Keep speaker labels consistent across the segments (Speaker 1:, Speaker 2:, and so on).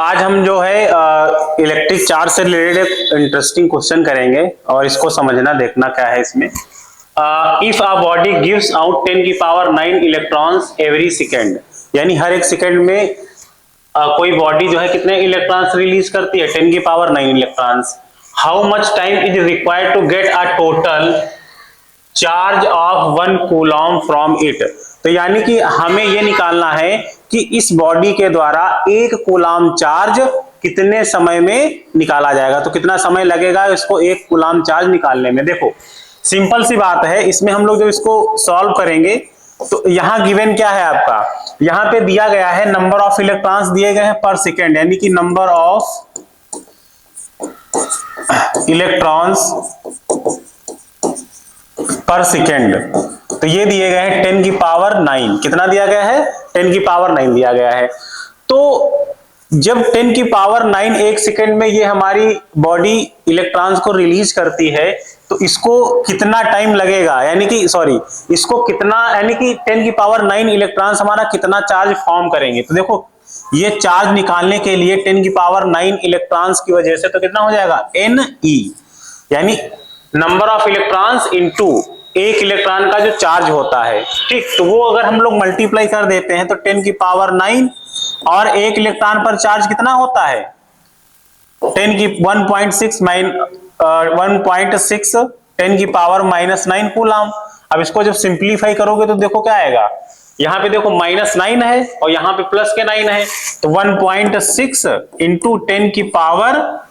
Speaker 1: आज हम जो है इलेक्ट्रिक चार्ज से रिलेटेड एक इंटरेस्टिंग क्वेश्चन करेंगे और इसको समझना देखना क्या है इसमें। If a body gives out 10 की पावर 9 इलेक्ट्रॉन्स एवरी सेकेंड, यानी हर एक सेकेंड में कोई बॉडी जो है कितने इलेक्ट्रॉन्स रिलीज करती है, 10 की power 9 electrons. How much time is required to get a total charge of 1 coulomb from it. तो यानी कि हमें यह निकालना है कि इस बॉडी के द्वारा 1 कूलॉम चार्ज कितने समय में निकाला जाएगा। तो कितना समय लगेगा इसको 1 कूलॉम चार्ज निकालने में। देखो सिंपल सी बात है, इसमें हम लोग जब इसको सॉल्व करेंगे तो यहां गिवन क्या है आपका, यहां पे दिया गया है नंबर ऑफ इलेक्ट्रॉन्स दिए गए हैं पर सेकेंड, यानी कि नंबर ऑफ इलेक्ट्रॉन्स पर सेकेंड। तो ये दिए गए हैं 10 की पावर 9। कितना दिया गया है? 10 की पावर 9 दिया गया है। तो जब 10 की पावर 9 एक सेकेंड में ये हमारी बॉडी इलेक्ट्रॉन्स को रिलीज करती है तो इसको कितना टाइम लगेगा, यानी कि सॉरी इसको कितना, यानी कि 10 की पावर 9 इलेक्ट्रॉन्स हमारा कितना चार्ज फॉर्म करेंगे। तो देखो ये चार्ज निकालने के लिए 10 की पावर 9 इलेक्ट्रॉन्स की वजह से तो कितना हो जाएगा Ne, यानी नंबर ऑफ इलेक्ट्रॉन्स इनटू एक इलेक्ट्रॉन का जो चार्ज होता है, ठीक। तो वो अगर हम लोग मल्टीप्लाई कर देते हैं तो 10 की पावर 9 और एक इलेक्ट्रॉन पर चार्ज कितना होता है 10 की 1.6 10 की पावर -9 कूलॉम। अब इसको जब सिंप्लीफाई करोगे तो देखो क्या आएगा, यहां पे देखो -9 है और यहां पे प्लस के 9 है, तो 1.6 इंटू 10 की पावर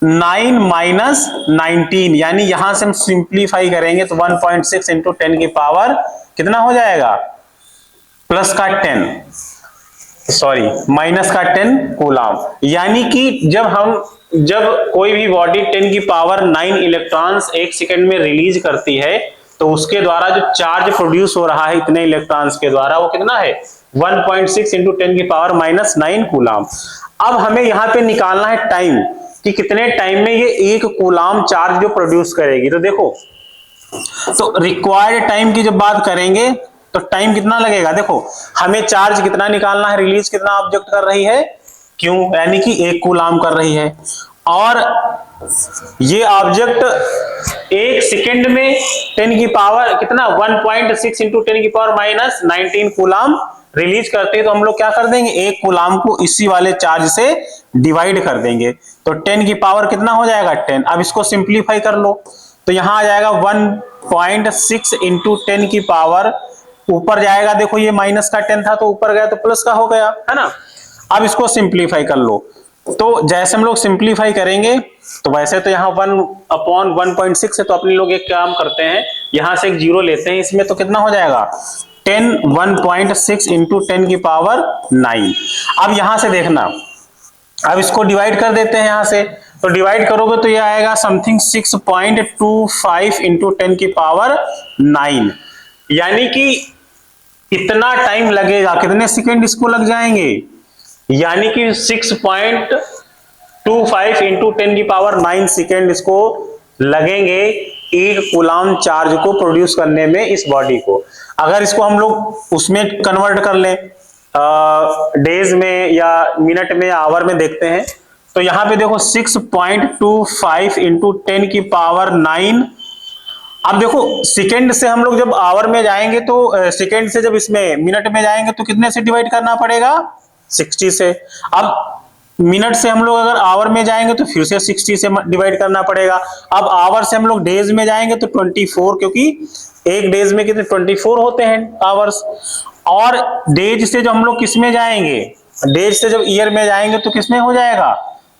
Speaker 1: 9 माइनस 19, यानी यहां से हम सिंप्लीफाई करेंगे तो 1.6 इंटू 10 की पावर कितना हो जाएगा, प्लस का 10 सॉरी माइनस का 10 कूलॉम। यानी कि जब कोई भी बॉडी 10 की पावर 9 इलेक्ट्रॉन्स एक सेकंड में रिलीज करती है तो उसके द्वारा जो चार्ज प्रोड्यूस हो रहा है इतने इलेक्ट्रॉन्स के द्वारा वो कितना है 1.6 इंटू 10 की पावर -9 कूलॉम। अब हमें यहां पे निकालना है टाइम कि कितने टाइम में ये 1 कूलॉम चार्ज जो प्रोड्यूस करेगी। तो देखो तो रिक्वायर्ड टाइम की जब बात करेंगे तो टाइम कितना लगेगा, देखो हमें चार्ज कितना निकालना है, रिलीज कितना ऑब्जेक्ट कर रही है Q, यानी कि 1 कूलॉम कर रही है, और ये ऑब्जेक्ट एक सेकेंड में 10 की पावर कितना 1.6 इंटू 10 की पावर -19 कूलॉम रिलीज करते हैं। तो हम लोग क्या कर देंगे 1 कूलॉम को इसी वाले चार्ज से डिवाइड कर देंगे तो 10 की पावर कितना हो जाएगा 10। अब इसको सिंप्लीफाई कर लो तो यहां आ जाएगा 1.6 इंटू 10 की पावर, ऊपर जाएगा देखो ये माइनस का 10 था तो ऊपर गया तो प्लस का हो गया है ना। अब इसको सिंप्लीफाई कर लो तो जैसे हम लोग सिंप्लीफाई करेंगे तो वैसे तो यहाँ 1/1.6 है, तो अपने लोग एक काम करते हैं यहां से एक जीरो लेते हैं इसमें, तो कितना हो जाएगा 1.6 इंटू 10 की पावर 9। अब यहां से देखना, अब इसको डिवाइड कर देते हैं यहां से, तो डिवाइड करोगे तो ये आएगा समथिंग 6.25 इंटू 10 की पावर 9, यानी कि इतना टाइम लगेगा, कितने सेकेंड इसको लग जाएंगे, यानी कि 6.25 इंटू 10 की पावर 9 सेकेंड इसको लगेंगे 1 कूलॉम चार्ज को प्रोड्यूस करने में इस बॉडी को। अगर इसको हम लोग उसमें कन्वर्ट कर लें डेज में या मिनट में या आवर में देखते हैं तो यहां पे देखो 6.25 इंटू 10 की पावर 9। अब देखो सेकेंड से हम लोग जब आवर में जाएंगे तो सेकेंड से जब इसमें मिनट में जाएंगे तो कितने से डिवाइड करना पड़ेगा 60 से। अब मिनट से हम लोग अगर आवर में जाएंगे तो फिर से 60 से डिवाइड करना पड़ेगा। अब आवर से हम लोग डेज में जाएंगे तो 24, क्योंकि एक डेज में कितने 24 होते हैं आवर्स, और डेज से जब हम लोग किस में जाएंगे, डेज से जब ईयर में जाएंगे तो किस में हो जाएगा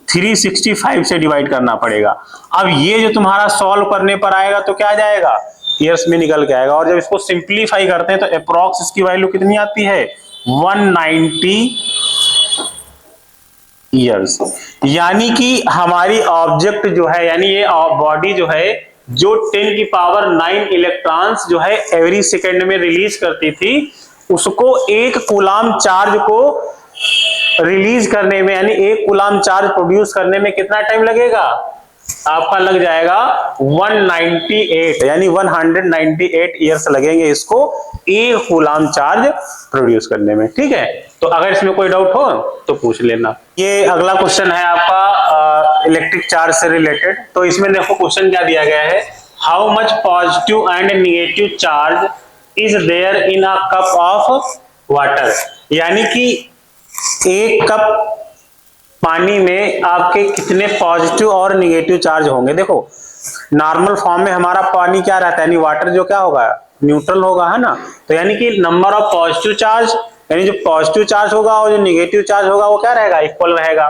Speaker 1: 365 से डिवाइड करना पड़ेगा। अब ये जो तुम्हारा सॉल्व करने पर आएगा तो क्या आ जाएगा ईयर्स में निकल के आएगा, और जब इसको सिंप्लीफाई करते हैं तो अप्रोक्स इसकी वैल्यू कितनी आती है 190 ईयर्स। यानी कि हमारी ऑब्जेक्ट जो है, यानी ये बॉडी जो है जो 10 की पावर 9 इलेक्ट्रॉन्स जो है एवरी सेकेंड में रिलीज करती थी, उसको 1 कूलॉम चार्ज को रिलीज करने में, यानी 1 कूलॉम चार्ज प्रोड्यूस करने में कितना टाइम लगेगा आपका लग जाएगा 198, यानी 198 ईयर्स लगेंगे इसको 1 कूलाम चार्ज प्रोड्यूस करने में। ठीक है, तो अगर इसमें कोई डाउट हो तो पूछ लेना। ये अगला क्वेश्चन है आपका इलेक्ट्रिक चार्ज से रिलेटेड। तो इसमें देखो क्वेश्चन क्या दिया गया है, how much positive and negative charge is there in a cup of water, यानी कि एक कप पानी में आपके कितने पॉजिटिव और निगेटिव चार्ज होंगे। देखो नॉर्मल फॉर्म में हमारा पानी क्या रहता है, यानी वाटर जो क्या होगा, न्यूट्रल होगा, है ना। तो यानी कि नंबर ऑफ पॉजिटिव चार्ज, यानी जो पॉजिटिव चार्ज होगा और जो निगेटिव चार्ज होगा वो क्या रहेगा, इक्वल रहेगा।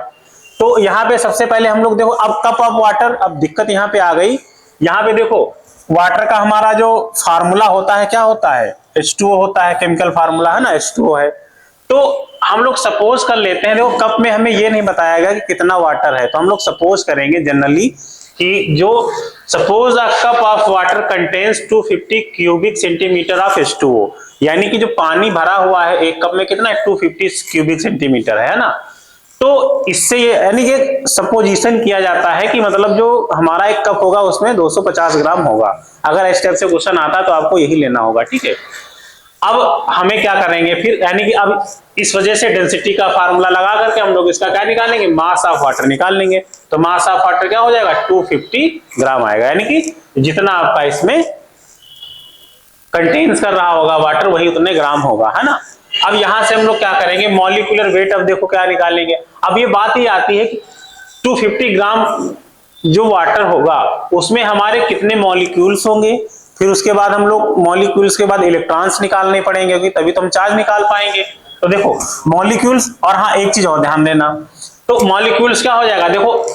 Speaker 1: तो यहाँ पे सबसे पहले हम लोग देखो, अब कप ऑफ वाटर, अब दिक्कत यहाँ पे आ गई। यहाँ पे देखो वाटर का हमारा जो फार्मूला होता है क्या होता है, H2O होता है, केमिकल फार्मूला है ना, H2O है। तो हम लोग सपोज कर लेते हैं, देखो कप में हमें ये नहीं बताया गया कि कितना वाटर है, तो हम लोग सपोज करेंगे जनरली कि जो suppose a cup of water contains 250 cubic centimetre of H2O, यानी कि जो पानी भरा हुआ है एक कप में कितना है, 250 क्यूबिक सेंटीमीटर है ना। तो इससे यानी कि सपोजिशन किया जाता है कि मतलब जो हमारा एक कप होगा उसमें 250 ग्राम होगा। अगर इस टाइप से क्वेश्चन आता है तो आपको यही लेना होगा। ठीक है, अब हमें क्या करेंगे फिर, यानी कि अब इस वजह से डेंसिटी का फार्मूला लगा करके हम लोग इसका क्या निकालेंगे, मास ऑफ वाटर निकाल लेंगे। तो मास ऑफ वाटर क्या हो जाएगा, 250 ग्राम आएगा, यानी कि जितना आपका इसमें कंटेन्स कर रहा होगा वाटर वही उतने ग्राम होगा, है ना। अब यहां से हम लोग क्या करेंगे, मॉलिक्यूलर वेट, अब देखो क्या निकालेंगे। अब ये बात ही आती है कि 250 ग्राम जो वाटर होगा उसमें हमारे कितने मॉलिक्यूल्स होंगे, फिर उसके बाद हम लोग मॉलिक्यूल्स के बाद इलेक्ट्रॉन्स निकालने पड़ेंगे, क्योंकि तभी तो हम चार्ज निकाल पाएंगे। तो देखो मॉलिक्यूल्स, और हाँ एक चीज और ध्यान देना, तो मॉलिक्यूल्स क्या हो जाएगा, देखो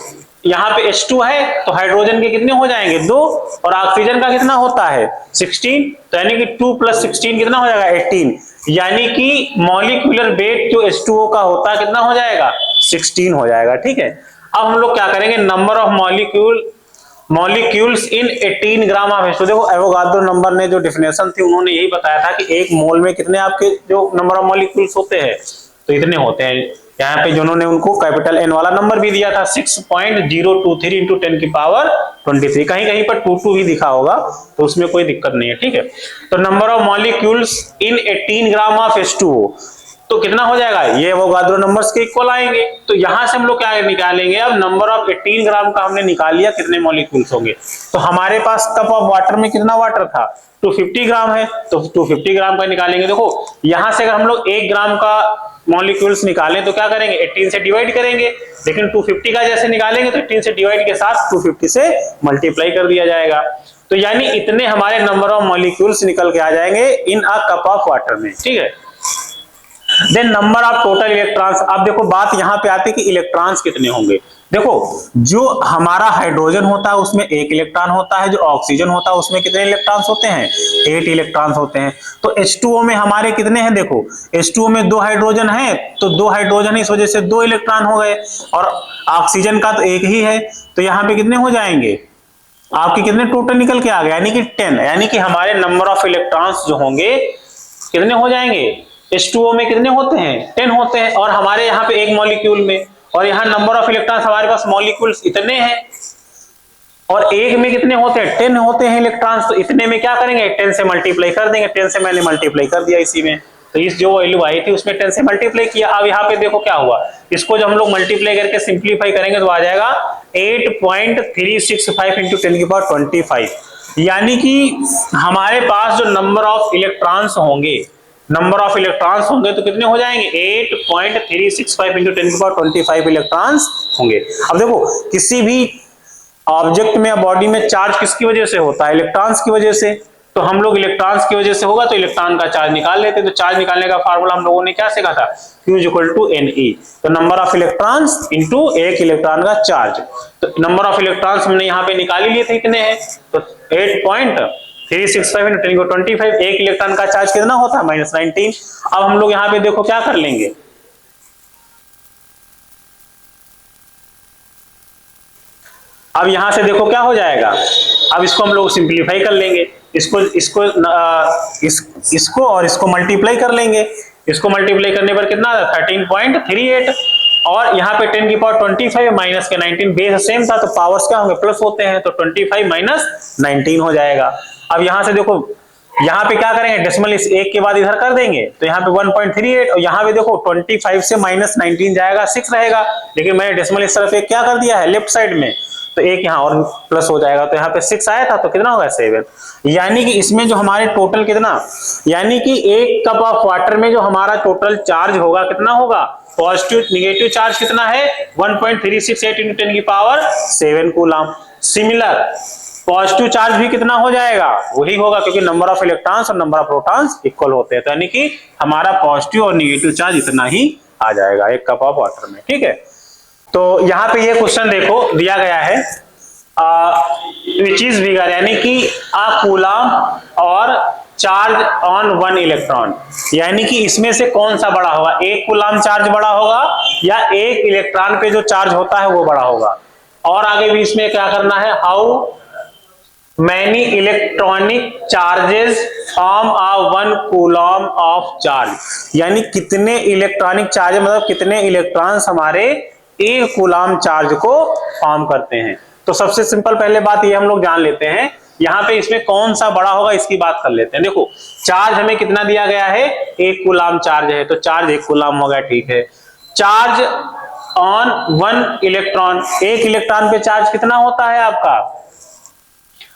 Speaker 1: यहाँ पे H2 है तो हाइड्रोजन के कितने हो जाएंगे 2, और ऑक्सीजन का कितना होता है 16, तो यानी कि 2 + 16 कितना हो जाएगा 18, यानी कि मॉलिक्यूलर वेट जो H2O का होता है कितना हो जाएगा 16 हो जाएगा। ठीक है, अब हम लोग क्या करेंगे, number of molecules in 18 gram of H2O। देखो एवोगाड्रो नंबर ने जो डेफिनेशन थी उन्होंने यही बताया था कि एक मोल में कितने आपके जो नंबर ऑफ मॉलिक्यूल्स होते हैं, तो इतने होते हैं। यहाँ पे जिन्होंने उनको कैपिटल N वाला नंबर भी दिया था 6.023 इंटू 10 की पावर 23, कहीं कहीं पर 22 ही दिखा होगा, तो उसमें कोई दिक्कत नहीं है। ठीक है, तो number of molecules in 18 gram of H2O तो कितना हो जाएगा, ये एवोगाड्रो नंबर्स के इक्वल आएंगे। तो यहां से हम लोग क्या निकालेंगे, अब नंबर ऑफ 18 ग्राम का हमने निकाल लिया, कितने मॉलिक्यूल्स होंगे। तो हमारे पास कप ऑफ वाटर में कितना वाटर था, 250 ग्राम है, तो 250 ग्राम का निकालेंगे। देखो यहां से अगर हम लोग 1 ग्राम का मॉलिक्यूल्स निकालें तो क्या करेंगे, 18 से डिवाइड करेंगे, लेकिन 250 का जैसे निकालेंगे तो 18 से डिवाइड के साथ 250 से मल्टीप्लाई कर दिया जाएगा। तो यानी इतने हमारे नंबर ऑफ मॉलिक्यूल्स निकल के आ जाएंगे in a cup of water में। ठीक है, then number of total electrons. अब देखो बात यहां पे आती है कि इलेक्ट्रॉन्स कितने होंगे। देखो जो हमारा हाइड्रोजन होता है उसमें 1 इलेक्ट्रॉन होता है, जो ऑक्सीजन होता है उसमें कितने इलेक्ट्रॉन्स होते हैं, 8 इलेक्ट्रॉन्स होते हैं। तो H2O में हमारे कितने हैं, देखो H2O में 2 हाइड्रोजन है, तो 2 हाइड्रोजन है, इस वजह से 2 इलेक्ट्रॉन हो गए, और ऑक्सीजन का तो 1 ही है, तो यहाँ पे कितने हो जाएंगे आपके, कितने टोटल निकल के आ गए, यानी कि 10, यानी कि हमारे नंबर ऑफ इलेक्ट्रॉन्स जो होंगे कितने हो जाएंगे, H2O में कितने होते हैं 10 होते हैं, और हमारे यहाँ पे एक मॉलिक्यूल में, और यहाँ नंबर ऑफ इलेक्ट्रॉन्स हमारे पास मॉलिक्यूल्स इतने हैं, और एक में कितने होते हैं 10 होते हैं इलेक्ट्रॉन्स, तो इतने में क्या करेंगे 10 से मल्टीप्लाई कर देंगे। 10 से मैंने मल्टीप्लाई कर दिया इसी में, तो इस जो वैल्यू आई थी उसमें 10 से मल्टीप्लाई किया। अब यहाँ पे देखो क्या हुआ, इसको जब हम लोग मल्टीप्लाई करके सिंप्लीफाई करेंगे तो आ जाएगा 8.365 इंटू 10 की पावर 25, यानी कि हमारे पास जो नंबर ऑफ इलेक्ट्रॉन्स होंगे तो कितने हो जाएंगे 8.365 इंटू 10 की पावर 25 इलेक्ट्रॉन्स होंगे। अब देखो किसी भी ऑब्जेक्ट में या बॉडी में चार्ज किसकी वजह से होता है, इलेक्ट्रॉन्स की वजह से, तो हम लोग इलेक्ट्रॉन्स की वजह से होगा तो इलेक्ट्रॉन का चार्ज निकाल लेते हैं। तो चार्ज निकालने का फार्मूला हम लोगों ने क्या सीखा था, Q = Ne, तो नंबर ऑफ इलेक्ट्रॉन्स इंटू एक इलेक्ट्रॉन का चार्ज। तो नंबर ऑफ इलेक्ट्रॉन्स हमने यहाँ पे निकाल ही लिए थे, कितने हैं, तो 8.365 इंटू 10 की पावर 25, एक इलेक्ट्रॉन का चार्ज कितना होता है -19। अब हम लोग यहाँ पे देखो क्या कर लेंगे, अब यहां से देखो क्या हो जाएगा, अब इसको हम लोग सिंपलीफाई कर लेंगे, इसको और इसको मल्टीप्लाई कर लेंगे। इसको मल्टीप्लाई करने पर कितना 13.38, और यहाँ पे 10 की पावर 25 माइनस के 19, बेस सेम था तो पावर्स क्या होंगे, प्लस होते हैं, तो 25 माइनस 19 हो जाएगा। अब यहां से देखो यहाँ पे क्या करेंगे, डेसिमल इस एक के बाद इधर कर देंगे, तो यहाँ पे 1.38 और यहाँ पे देखो 25 से माइनस 19 जाएगा, 6 रहेगा, लेकिन मैंने डेसिमल इस तरफ एक क्या कर दिया है लेफ्ट साइड में, तो एक यहाँ और प्लस हो जाएगा, तो यहाँ पे 6 आया था तो कितना होगा 7। यानी कि इसमें जो हमारे टोटल कितना, यानी कि एक कप ऑफ वाटर में जो हमारा टोटल चार्ज होगा कितना होगा, पॉजिटिव निगेटिव चार्ज कितना है 1.368 × 10 की power 7 coulomb. Similar positive charge भी कितना हो जाएगा, वही होगा, क्योंकि नंबर ऑफ इलेक्ट्रॉन्स और नंबर ऑफ प्रोटॉन्स इक्वल होते हैं, तो यानी कि हमारा पॉजिटिव और निगेटिव चार्ज इतना ही आ जाएगा एक कप ऑफ वाटर में। ठीक है, तो यहाँ पे ये क्वेश्चन देखो दिया गया है विच इज बिगर, यानी कि अ कूलम और चार्ज ऑन 1 इलेक्ट्रॉन, यानी कि इसमें से कौन सा बड़ा होगा, एक कूलम चार्ज बड़ा होगा या एक इलेक्ट्रॉन पे जो चार्ज होता है वो बड़ा होगा। और आगे भी इसमें क्या करना है, how many electronic charges form a 1 coulomb of charge, यानी कितने इलेक्ट्रॉनिक चार्ज मतलब कितने इलेक्ट्रॉन्स हमारे एक कूलम चार्ज को फॉर्म करते हैं। तो सबसे सिंपल पहले बात ये हम लोग जान लेते हैं, यहाँ पे इसमें कौन सा बड़ा होगा इसकी बात कर लेते हैं। देखो चार्ज हमें कितना दिया गया है, एक कूलम चार्ज है, तो चार्ज एक कूलम हो गया, ठीक है। चार्ज ऑन 1 इलेक्ट्रॉन, एक इलेक्ट्रॉन पे चार्ज कितना होता है आपका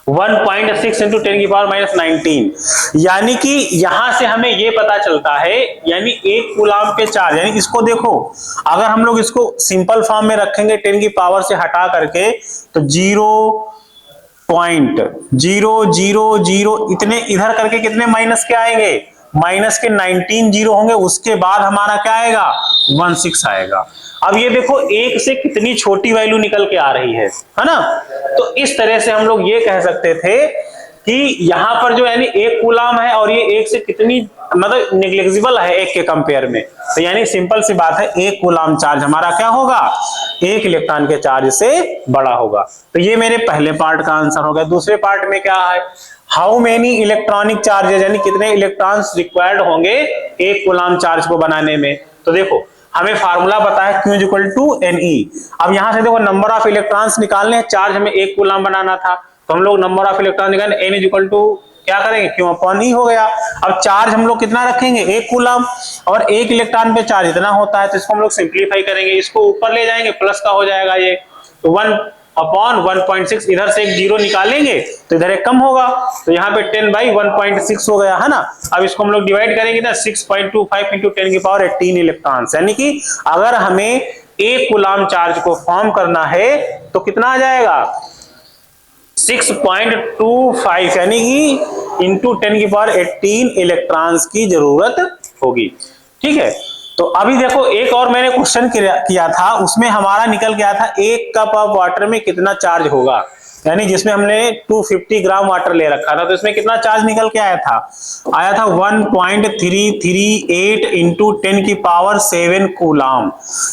Speaker 1: 1.6 × 10 की पावर माइनस 19, यानी कि यहां से हमें यह पता चलता है, यानी एक कूलम पे चार्ज, यानी इसको देखो अगर हम लोग इसको सिंपल फॉर्म में रखेंगे 10 की पावर से हटा करके, तो 0.000 इतने इधर करके कितने माइनस के आएंगे, माइनस के 19 जीरो होंगे, उसके बाद हमारा क्या आएगा 16 आएगा। अब ये देखो एक से कितनी छोटी वैल्यू निकल के आ रही है ना। तो इस तरह से हम लोग ये कह सकते थे कि यहां पर जो यानी एक कूलम है और ये एक से कितनी मतलब नेग्लिजिबल है एक के कंपेयर में, तो यानी सिंपल सी बात है एक कूलम चार्ज हमारा क्या होगा, एक इलेक्ट्रॉन के चार्ज से बड़ा होगा। तो ये मेरे पहले पार्ट का आंसर हो गया। दूसरे पार्ट में क्या है, हाउ मेनी इलेक्ट्रॉनिक चार्जेस, यानी कितने इलेक्ट्रॉन्स रिक्वायर्ड होंगे एक कूलम चार्ज को बनाने में। तो देखो हमें फार्मूला पता है Q = Ne। अब यहां से देखो नंबर ऑफ इलेक्ट्रॉन्स निकालने हैं, चार्ज हमें एक कूलम बनाना था, तो हम लोग नंबर ऑफ इलेक्ट्रॉन निकालने N = क्या करेंगे Q/E हो गया। अब चार्ज हम लोग कितना रखेंगे, एक कूलम, और एक इलेक्ट्रॉन पे चार्ज इतना होता है, तो इसको हम लोग सिंप्लीफाई करेंगे, इसको ऊपर ले जाएंगे प्लस का हो जाएगा ये, तो 1/1.6, इधर से एक जीरो निकालेंगे तो इधर एक कम होगा, तो यहाँ पे 10/1.6 हो गया है ना। अब इसको हम लोग डिवाइड करेंगे ना 6.25 × 10 की पावर 18 इलेक्ट्रॉन्स, यानी कि अगर हमें एक कूलम चार्ज को फॉर्म करना है तो कितना आ जाएगा 6.25, यानी कि इंटू 10 की पावर 18 इलेक्ट्रॉन्स की जरूरत होगी। ठीक है, तो अभी देखो एक और मैंने क्वेश्चन किया था, उसमें हमारा निकल गया था एक कप ऑफ वाटर में कितना चार्ज होगा, यानी जिसमें हमने 250 ग्राम वाटर ले रखा था, तो इसमें कितना चार्ज निकल के आया था 1.338 × 10 की पावर 7 कूलम,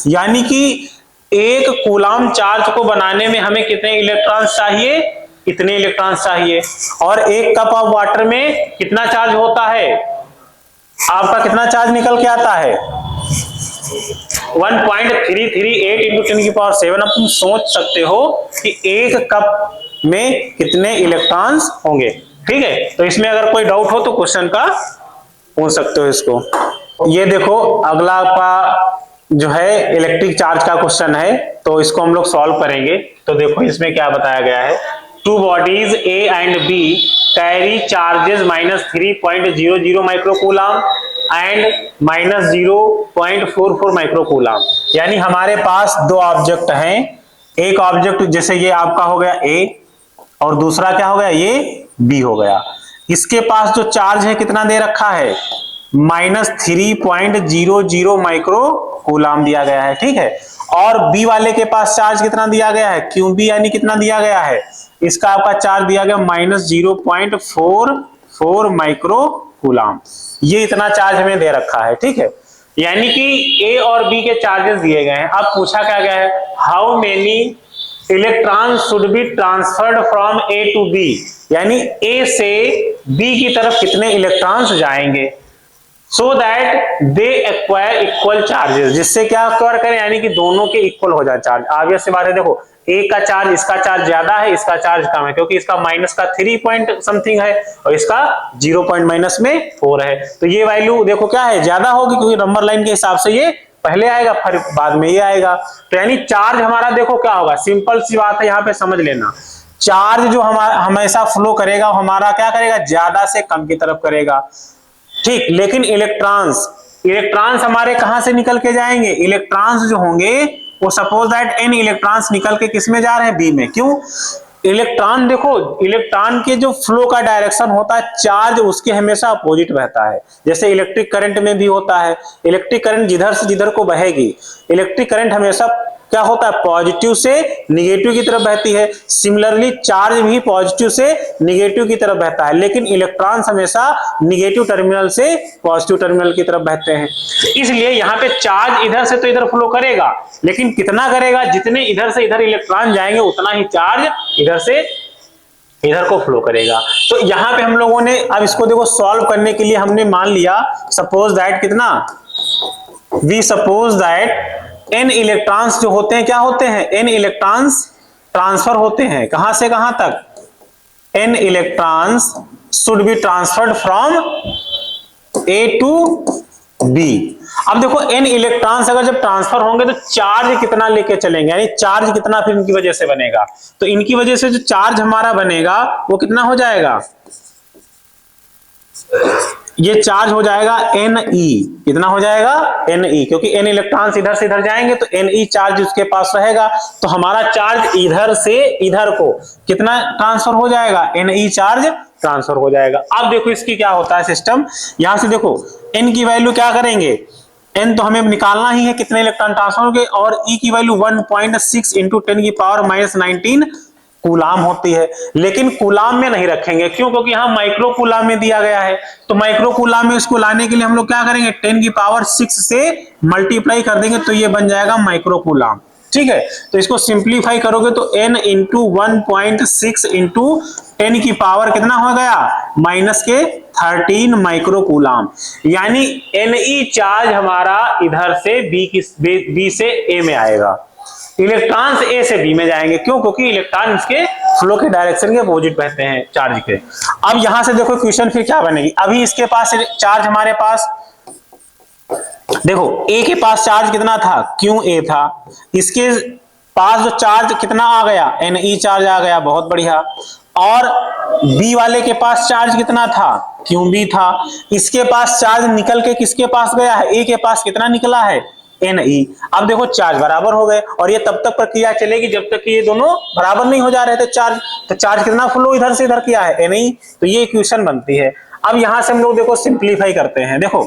Speaker 1: यानी कि एक कूलम चार्ज को बनाने में हमें कितने इलेक्ट्रॉन्स चाहिए, इतने इलेक्ट्रॉन्स चाहिए। और एक कप ऑफ वाटर में कितना चार्ज होता है, आपका कितना चार्ज निकल के आता है 1.338 × 10 की पावर 7। अब तुम सोच सकते हो कि एक कप में कितने इलेक्ट्रॉन्स होंगे। ठीक है, तो इसमें अगर कोई डाउट हो तो क्वेश्चन का पूछ सकते हो इसको। ये देखो अगला आपका जो है इलेक्ट्रिक चार्ज का क्वेश्चन है, तो इसको हम लोग सॉल्व करेंगे। तो देखो इसमें क्या बताया गया है, two bodies A and B carry charges -3.00 microcoulomb and -0.44 microcoulomb, यानी हमारे पास दो ऑब्जेक्ट हैं, एक ऑब्जेक्ट जैसे ये आपका हो गया A और दूसरा क्या हो गया ये B हो गया। इसके पास जो चार्ज है कितना दे रखा है -3.00 माइक्रोकूलम दिया गया है। ठीक है, और B वाले के पास चार्ज कितना दिया गया है QB, यानी कितना दिया गया है, इसका आपका चार्ज दिया गया -0.44 माइक्रोकूलम, ये इतना चार्ज हमें दे रखा है। ठीक है, यानी कि A और B के चार्जेस दिए गए हैं। अब पूछा क्या गया है, how many electron should be transferred from A to B, यानी A से B की तरफ कितने इलेक्ट्रॉन्स जाएंगे। So that they acquire equal charges, जिससे क्या एक्वायर करें, यानी कि दोनों के इक्वल हो जाए चार्ज। ऑब्वियस सी बात है, देखो एक का चार्ज, इसका चार्ज ज्यादा है, इसका चार्ज कम है, क्योंकि इसका माइनस का 3 पॉइंट समथिंग है और इसका 0 पॉइंट माइनस में 4 है। तो ये वैल्यू देखो क्या है, ज्यादा होगी, क्योंकि नंबर लाइन के हिसाब से ये पहले आएगा, फिर बाद में ये आएगा। तो यानी चार्ज हमारा देखो क्या होगा, सिंपल सी बात है, यहाँ पे समझ लेना। चार्ज जो हमारा हमेशा फ्लो करेगा, हमारा क्या करेगा, ज्यादा से कम की तरफ करेगा, ठीक। लेकिन इलेक्ट्रॉन्स, इलेक्ट्रॉन्स हमारे कहां से निकल के जाएंगे, इलेक्ट्रॉन्स जो होंगे वो सपोज दैट n इलेक्ट्रॉन्स निकल के किस में जा रहे हैं, बी में। क्यों, इलेक्ट्रॉन देखो, इलेक्ट्रॉन के जो फ्लो का डायरेक्शन होता है, चार्ज उसके हमेशा अपोजिट बहता है। जैसे इलेक्ट्रिक करंट में भी होता है, इलेक्ट्रिक करंट जिधर से जिधर को बहेगी, इलेक्ट्रिक करंट हमेशा क्या होता है, पॉजिटिव से निगेटिव की तरफ बहती है। सिमिलरली चार्ज भी पॉजिटिव से निगेटिव की तरफ बहता है, लेकिन इलेक्ट्रॉन्स हमेशा निगेटिव टर्मिनल से पॉजिटिव टर्मिनल की तरफ बहते हैं। इसलिए यहाँ पे चार्ज इधर से तो इधर फ्लो करेगा, लेकिन कितना करेगा, जितने इधर से इधर इलेक्ट्रॉन जाएंगे उतना ही चार्ज इधर से इधर को फ्लो करेगा। तो यहाँ पे हम लोगों ने अब इसको देखो सॉल्व करने के लिए हमने मान लिया, सपोज दैट कितना, we suppose that n electrons जो होते हैं क्या होते हैं, n इलेक्ट्रॉन्स ट्रांसफर होते हैं, कहां से कहां तक, n electrons should be transferred from A to B। अब देखो n इलेक्ट्रॉन्स अगर जब ट्रांसफर होंगे तो चार्ज कितना लेके चलेंगे, यानी चार्ज कितना फिर इनकी वजह से बनेगा, तो इनकी वजह से जो चार्ज हमारा बनेगा वो कितना हो जाएगा, ये चार्ज हो जाएगा Ne। कितना हो जाएगा, Ne, क्योंकि n इलेक्ट्रॉन्स इधर से इधर जाएंगे तो Ne चार्ज उसके पास रहेगा, तो हमारा चार्ज इधर से इधर को कितना ट्रांसफर हो जाएगा, Ne चार्ज ट्रांसफर हो जाएगा। अब देखो इसकी क्या होता है सिस्टम, यहां से देखो n की वैल्यू क्या करेंगे, n तो हमें निकालना ही है कितने इलेक्ट्रॉन ट्रांसफर होंगे, और E की वैल्यू 1.6 इंटू 10 की पावर -19 कूलाम होती है। लेकिन कूलाम में नहीं रखेंगे, क्यों, क्योंकि यहाँ माइक्रो कूलाम में दिया गया है, तो माइक्रो कूलाम में इसको लाने के लिए हम लोग क्या करेंगे, 10 की पावर 6 से मल्टीप्लाई कर देंगे, तो ये बन जाएगा माइक्रो कूलाम, ठीक है। तो इसको सिंप्लीफाई करोगे तो n इंटू 1.6 इंटू 10 की पावर कितना हो गया, माइनस के 13 माइक्रो कूलाम, यानी Ne चार्ज हमारा इधर से B से A में आएगा, इलेक्ट्रॉन्स A से B में जाएंगे, क्यों, क्योंकि इलेक्ट्रॉन इसके फ्लो के डायरेक्शन के अपोजिट बहते हैं चार्ज के। अब यहां से देखो क्वेश्चन फिर क्या बनेगी, अभी इसके पास चार्ज हमारे पास देखो A के पास चार्ज कितना था, QA था, इसके पास जो चार्ज कितना आ गया, Ne चार्ज आ गया, बहुत बढ़िया। और B वाले के पास चार्ज कितना था, QB था, इसके पास चार्ज निकल के किसके पास गया है, A के पास कितना निकला है, Ne। अब देखो चार्ज बराबर हो गए, और ये तब तक प्रक्रिया चलेगी जब तक कि ये दोनों बराबर नहीं हो जा रहे थे चार्ज, तो चार्ज कितना फ्लो इधर से इधर किया है, Ne, तो ये इक्वेशन बनती है। अब यहां से हम लोग देखो सिंप्लीफाई करते हैं, देखो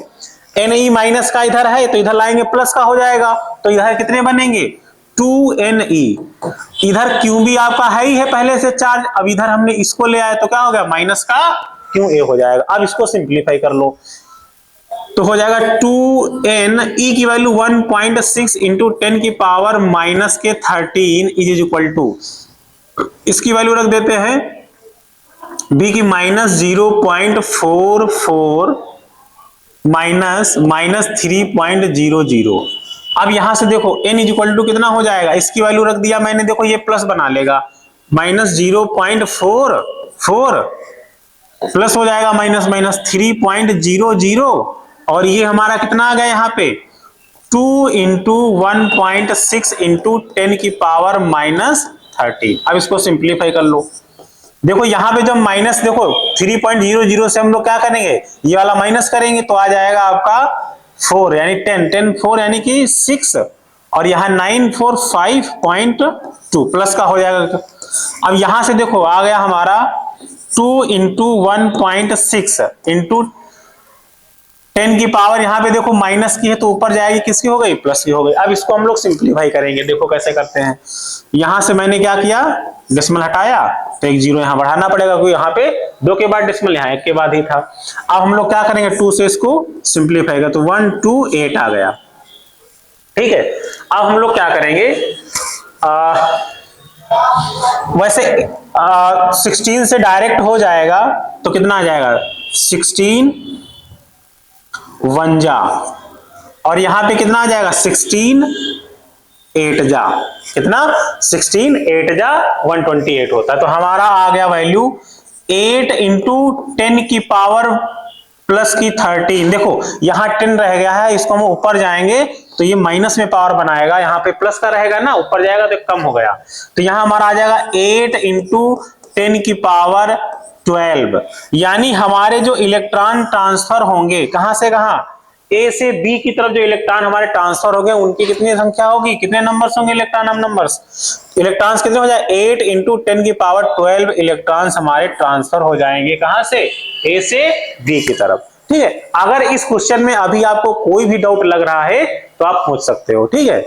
Speaker 1: Ne माइनस का इधर है तो इधर लाएंगे प्लस का हो जाएगा, तो इधर कितने बनेंगे, 2Ne, इधर QB आपका है ही है पहले से चार्ज, अब इधर हमने इसको ले आए तो क्या हो गया, माइनस का QA हो जाएगा। अब इसको सिंप्लीफाई कर लो तो हो जाएगा 2Ne की वैल्यू 1.6 इंटू 10 की पावर माइनस के 13 इज इक्वल टू, इसकी वैल्यू रख देते हैं B की -0.44 माइनस 3.00। अब यहां से देखो n इज इक्वल टू कितना हो जाएगा, इसकी वैल्यू रख दिया मैंने, देखो ये प्लस बना लेगा, -0.44 प्लस हो जाएगा माइनस 3.00, और ये हमारा कितना आ गया यहाँ पे 2 इंटू 1.6 इंटू 10 की पावर -13। अब इसको सिंप्लीफाई कर लो, देखो यहाँ पे जब माइनस, देखो 3.00 से हम लोग क्या करेंगे, ये वाला माइनस करेंगे तो आ जाएगा आपका 4 यानी 10 4 यानी कि 6, और यहाँ 9 4 5.2 प्लस का हो जाएगा। अब यहां से देखो आ गया हमारा 2 इंटू 1.6 इंटू 10 की पावर, यहां पे देखो माइनस की है तो ऊपर जाएगी, किसकी हो गई, प्लस की हो गई। अब इसको हम लोग सिंप्लीफाई करेंगे, देखो कैसे करते हैं। यहां से मैंने क्या किया, डेसिमल हटाया तो एक जीरो यहां बढ़ाना पड़ेगा, क्योंकि यहाँ पे 2 के बाद डेसिमल, यहाँ 1 के बाद ही था। अब हम लोग क्या करेंगे, 2 से इसको सिंप्लीफाई कर, तो 128 आ गया, ठीक है। अब हम लोग क्या करेंगे, वैसे 16 से डायरेक्ट हो जाएगा तो कितना आ जाएगा, 16 1 जा, और यहां पे कितना आ जाएगा 16 8 जा, कितना 16 8 जा 128 होता है। तो हमारा आ गया वैल्यू 8 इंटू 10 की पावर प्लस की 13। देखो यहां 10 रह गया है, इसको हम ऊपर जाएंगे तो ये माइनस में पावर बनाएगा, यहाँ पे प्लस का रहेगा ना, ऊपर जाएगा तो कम हो गया। तो यहां हमारा आ जाएगा 8 इंटू 10 की पावर 12, यानी हमारे जो इलेक्ट्रॉन ट्रांसफर होंगे कहां से कहां, ए से बी की तरफ जो इलेक्ट्रॉन हमारे ट्रांसफर हो गए उनकी कितनी संख्या होगी, कितने नंबर्स होंगे इलेक्ट्रॉन नंबर्स, इलेक्ट्रॉन्स कितने हो जाए 8 इंटू 10 की पावर 12 इलेक्ट्रॉन्स हमारे ट्रांसफर हो जाएंगे कहां से, ए से बी की तरफ। ठीक है, अगर इस क्वेश्चन में अभी आपको कोई भी डाउट लग रहा है तो आप पूछ सकते हो। ठीक है।